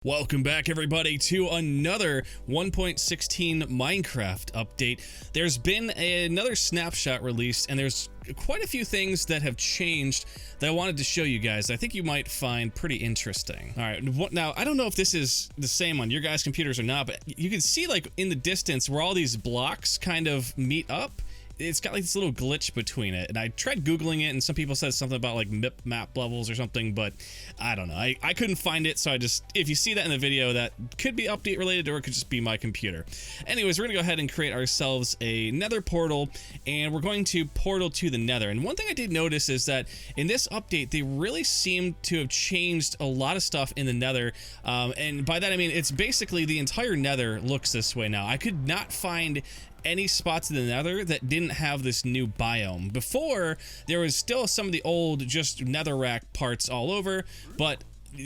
Welcome back, everybody, to another 1.16 Minecraft update. There's been another snapshot released, and there's quite a few things that have changed that I wanted to show you guys. I think you might find pretty interesting. All right, now, I don't know if this is the same on your guys' computers or not, but you can see, like, in the distance where all these blocks kind of meet up. It's got like this little glitch between it, and I tried googling it, and some people said something about like map levels or something, but I don't know. I couldn't find it, so if you see that in the video, that could be update related, or it could just be my computer. Anyways, we're gonna go ahead and create ourselves a Nether portal, and we're going to portal to the Nether. And one thing I did notice is that in this update, they really seem to have changed a lot of stuff in the Nether, and by that I mean it's basically the entire Nether looks this way now. I could not find any spots in the Nether that didn't have this new biome. Before, there was still some of the old just netherrack parts all over, but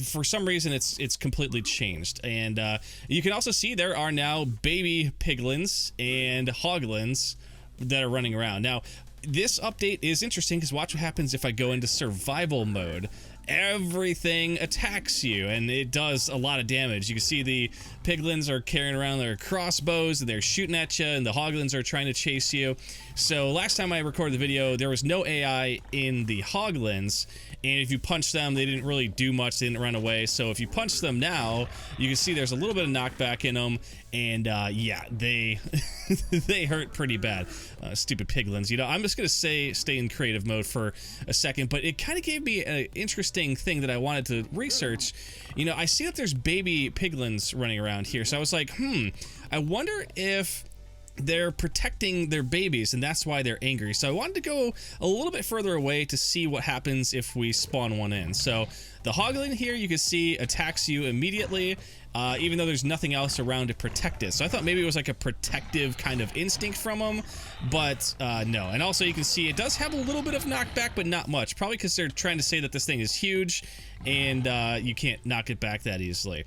for some reason it's completely changed. And you can also see there are now baby piglins and hoglins that are running around. Now, this update is interesting because watch what happens if I go into survival mode. Everything attacks you, and it does a lot of damage. You can see the piglins are carrying around their crossbows, and they're shooting at you, and the hoglins are trying to chase you. So last time I recorded the video, there was no AI in the hoglins, and if you punch them, they didn't really do much. They didn't run away. So if you punch them now, you can see there's a little bit of knockback in them, and yeah, they they hurt pretty bad. Stupid piglins. You know, I'm just gonna stay in creative mode for a second, but it kind of gave me an interesting thing that I wanted to research. You know, I see that there's baby piglins running around here, so I was like, I wonder if they're protecting their babies, and that's why they're angry. So I wanted to go a little bit further away to see what happens if we spawn one in. So the hoglin here, you can see, attacks you immediately, even though there's nothing else around to protect it. So I thought maybe it was like a protective kind of instinct from them, but no. And also you can see it does have a little bit of knockback, but not much. Probably because they're trying to say that this thing is huge, and you can't knock it back that easily.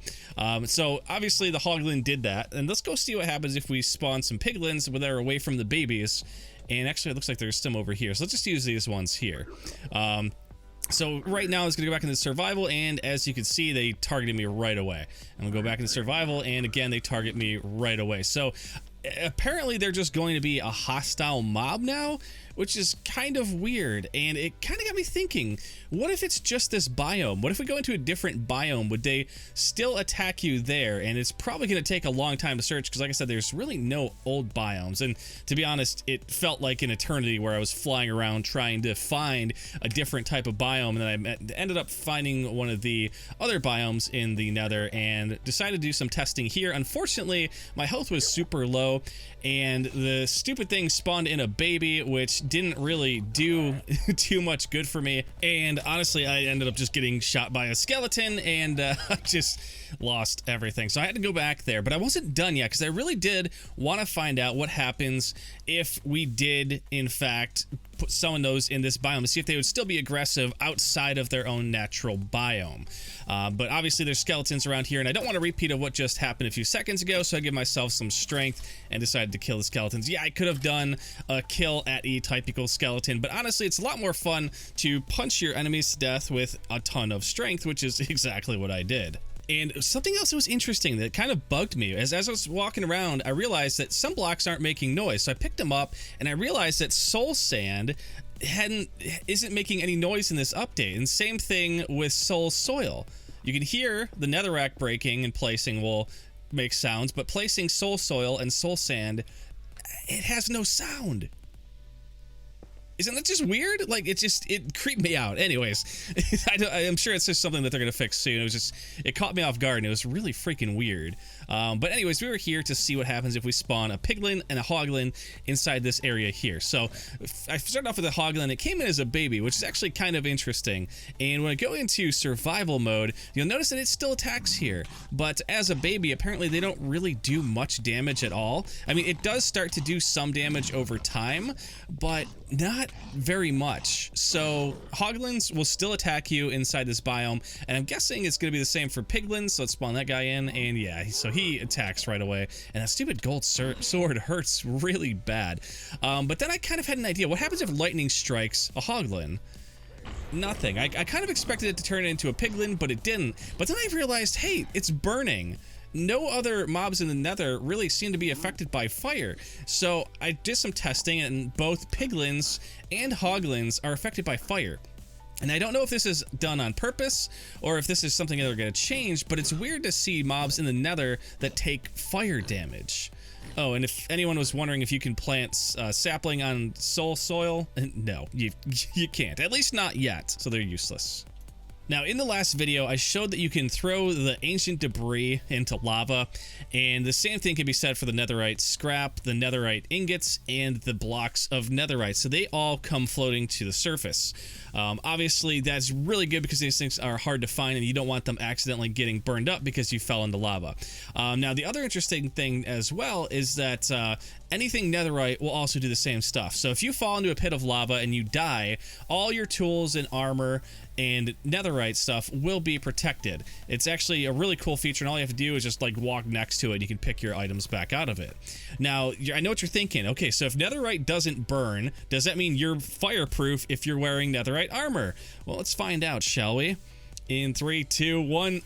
So obviously the hoglin did that, and let's go see what happens if we spawn some piglins that are away from the babies. And actually it looks like there's some over here, so let's just use these ones here. So right now it's gonna go back into survival, and as you can see, they targeted me right away. I'm gonna go back into survival, and again they target me right away. So apparently they're just going to be a hostile mob now, which is kind of weird, and it kind of got me thinking, what if it's just this biome? What if we go into a different biome? Would they still attack you there? And it's probably going to take a long time to search, because like I said, there's really no old biomes, and to be honest, it felt like an eternity where I was flying around trying to find a different type of biome, and then I ended up finding one of the other biomes in the Nether and decided to do some testing here. Unfortunately, my health was super low, and the stupid thing spawned in a baby, which didn't really do too much good for me. And honestly, I ended up just getting shot by a skeleton, and just lost everything. So I had to go back there, but I wasn't done yet, because I really did want to find out what happens if we did, in fact, put summon those in this biome, to see if they would still be aggressive outside of their own natural biome. But obviously there's skeletons around here, and I don't want to repeat of what just happened a few seconds ago, so I give myself some strength and decided to kill the skeletons. Yeah, I could have done a kill at E type equals skeleton, but honestly it's a lot more fun to punch your enemies to death with a ton of strength, which is exactly what I did. And something else that was interesting that kind of bugged me, as I was walking around, I realized that some blocks aren't making noise. So I picked them up, and I realized that soul sand isn't making any noise in this update. And same thing with soul soil. You can hear the netherrack breaking and placing will make sounds, but placing soul soil and soul sand, it has no sound. Isn't that just weird? Like, it creeped me out. Anyways, I'm sure it's just something that they're gonna fix soon. It caught me off guard, and it was really freaking weird. But anyways, we were here to see what happens if we spawn a piglin and a hoglin inside this area here. So I started off with a hoglin. It came in as a baby, which is actually kind of interesting. And when I go into survival mode, you'll notice that it still attacks here. But as a baby, apparently they don't really do much damage at all. I mean, it does start to do some damage over time, but not very much. So hoglins will still attack you inside this biome, and I'm guessing it's going to be the same for piglins. So let's spawn that guy in, and yeah, so he attacks right away, and that stupid gold sword hurts really bad. But then I kind of had an idea. What happens if lightning strikes a hoglin? nothing. I kind of expected it to turn into a piglin, but it didn't. But then I realized, hey, it's burning. No other mobs in the Nether really seem to be affected by fire. So I did some testing, and both piglins and hoglins are affected by fire. And I don't know if this is done on purpose or if this is something that they're going to change, but it's weird to see mobs in the Nether that take fire damage. Oh, and if anyone was wondering if you can plant sapling on soul soil, no, you can't. At least not yet, so they're useless. Now, in the last video, I showed that you can throw the ancient debris into lava, and the same thing can be said for the netherite scrap, the netherite ingots, and the blocks of netherite. So they all come floating to the surface. Obviously, that's really good because these things are hard to find, and you don't want them accidentally getting burned up because you fell into lava. Now, the other interesting thing as well is that anything netherite will also do the same stuff. So if you fall into a pit of lava and you die, all your tools and armor and netherite stuff will be protected. It's actually a really cool feature, and all you have to do is just like walk next to it and you can pick your items back out of it. Now, I know what you're thinking. Okay, so if netherite doesn't burn, does that mean you're fireproof if you're wearing netherite armor? Well, let's find out, shall we? In 3, 2, 1.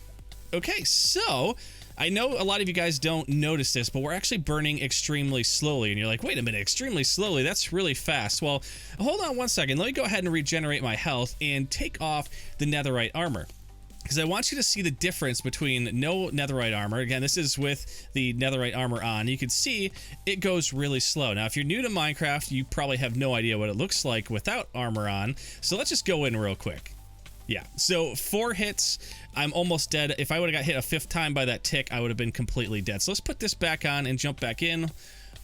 Okay, so I know a lot of you guys don't notice this, but we're actually burning extremely slowly. And you're like, wait a minute, extremely slowly? That's really fast. Well, hold on one second. Let me go ahead and regenerate my health and take off the netherite armor, because I want you to see the difference between no netherite armor. Again, this is with the netherite armor on. You can see it goes really slow. Now, if you're new to Minecraft, you probably have no idea what it looks like without armor on. So let's just go in real quick. Yeah, so 4 hits, I'm almost dead. If I would have got hit a 5th time by that tick, I would have been completely dead. So let's put this back on and jump back in.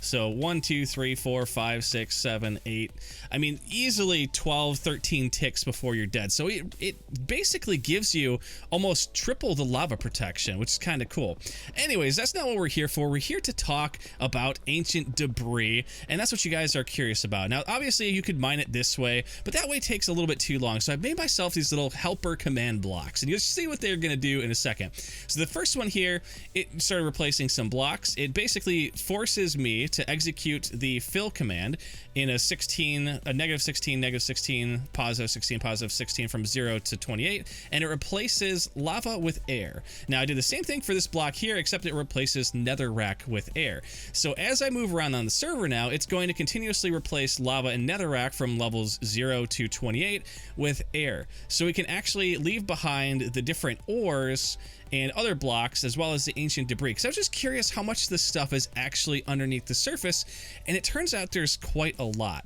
So 1, 2, 3, 4, 5, 6, 7, 8. I mean, easily 12, 13 ticks before you're dead. So it basically gives you almost triple the lava protection, which is kind of cool. Anyways, that's not what we're here for. We're here to talk about ancient debris, and that's what you guys are curious about. Now, obviously, you could mine it this way, but that way takes a little bit too long. So I've made myself these little helper command blocks, and you'll see what they're going to do in a second. So the first one here, it started replacing some blocks. It basically forces me to execute the fill command in a -16, -16, +16, +16 from 0 to 28, and it replaces lava with air. Now, I did the same thing for this block here, except it replaces netherrack with air. So as I move around on the server now, it's going to continuously replace lava and netherrack from levels 0 to 28 with air. So we can actually leave behind the different ores and other blocks, as well as the ancient debris, because I was just curious how much this stuff is actually underneath the surface, and it turns out there's quite a lot.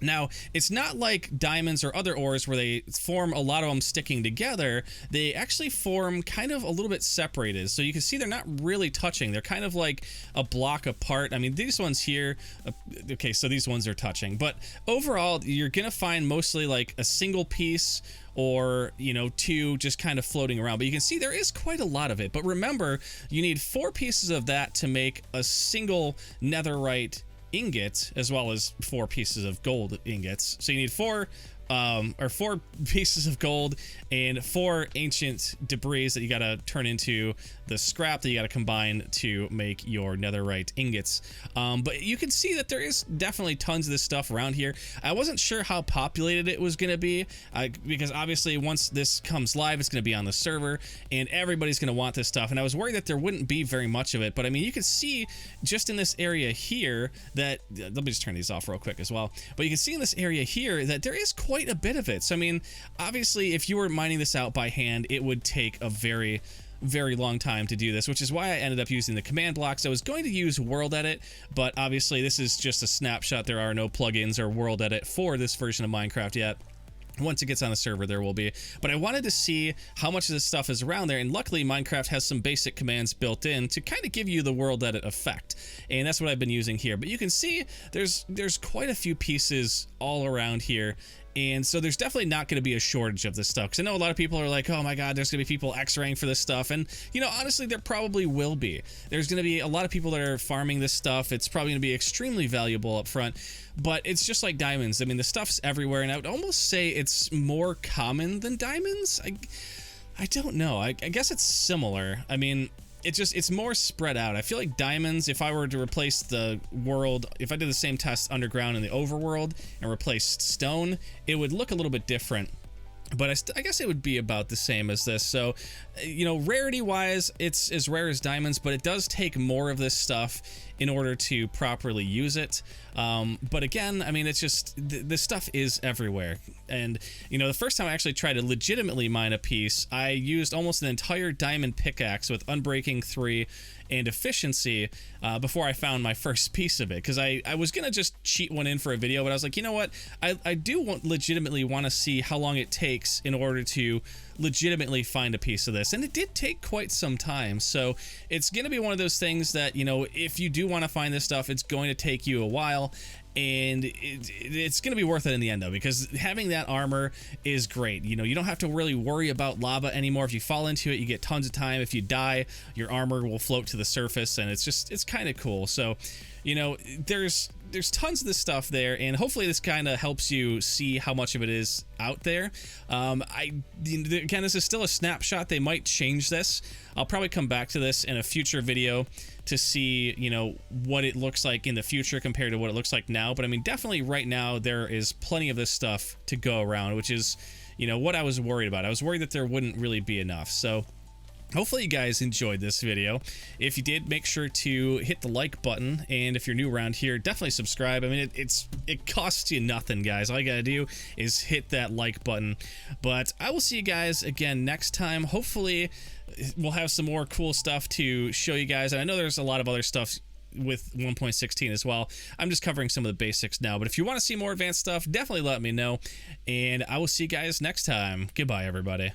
Now, it's not like diamonds or other ores where they form a lot of them sticking together. They actually form kind of a little bit separated. So you can see they're not really touching. They're kind of like a block apart. I mean, these ones here, okay, so these ones are touching. But overall, you're going to find mostly like a single piece or, you know, 2 just kind of floating around. But you can see there is quite a lot of it. But remember, you need 4 pieces of that to make a single netherite ingot, as well as 4 pieces of gold ingots. So you need 4 pieces of gold and 4 ancient debris that you gotta turn into the scrap that you gotta combine to make your netherite ingots. But you can see that there is definitely tons of this stuff around here. I wasn't sure how populated it was gonna be, because obviously once this comes live, it's gonna be on the server and everybody's gonna want this stuff. And I was worried that there wouldn't be very much of it, but I mean, you can see just in this area here that, let me just turn these off real quick as well. But you can see in this area here that there is quite a bit of it. So I mean, obviously if you were mining this out by hand, it would take a very long time to do this, which is why I ended up using the command blocks. I was going to use World Edit, but obviously this is just a snapshot. There are no plugins or World Edit for this version of Minecraft yet. Once it gets on the server, there will be. But I wanted to see how much of this stuff is around there, and luckily Minecraft has some basic commands built in to kind of give you the world edit effect, and that's what I've been using here. But you can see there's quite a few pieces all around here, and so there's definitely not going to be a shortage of this stuff, because I know a lot of people are like, oh my god, there's going to be people X-raying for this stuff, and you know, honestly, there probably will be. There's going to be a lot of people that are farming this stuff. It's probably going to be extremely valuable up front, but it's just like diamonds. I mean, the stuff's everywhere, and I would almost say it's more common than diamonds. I don't know. I guess it's similar. I mean, it's more spread out. I feel like diamonds, if I were to replace the world, if I did the same test underground in the overworld and replaced stone, it would look a little bit different. but I guess it would be about the same as this. So, you know, rarity wise, it's as rare as diamonds, but it does take more of this stuff in order to properly use it. But again, I mean, it's just this stuff is everywhere. And, you know, the first time I actually tried to legitimately mine a piece, I used almost an entire diamond pickaxe with Unbreaking 3 and efficiency before I found my first piece of it, because I was gonna just cheat one in for a video, but I was like, you know what, I do legitimately want to see how long it takes in order to legitimately find a piece of this, and it did take quite some time. So it's gonna be one of those things that, you know, if you do want to find this stuff, it's going to take you a while, and it's going to be worth it in the end, though, because having that armor is great. You know, you don't have to really worry about lava anymore. If you fall into it, you get tons of time. If you die, your armor will float to the surface, and it's kind of cool. So, you know, there's tons of this stuff there, and hopefully this kind of helps you see how much of it is out there. Again, this is still a snapshot. They might change this. I'll probably come back to this in a future video to see, you know, what it looks like in the future compared to what it looks like now. But I mean, definitely right now there is plenty of this stuff to go around, which is, you know, what I was worried about. I was worried that there wouldn't really be enough. So hopefully you guys enjoyed this video. If you did, make sure to hit the like button, and if you're new around here, definitely subscribe. I mean, it costs you nothing, guys. All you gotta do is hit that like button. But I will see you guys again next time. Hopefully we'll have some more cool stuff to show you guys, and I know there's a lot of other stuff with 1.16 as well. I'm just covering some of the basics now, but if you want to see more advanced stuff, definitely let me know, and I will see you guys next time. Goodbye, everybody.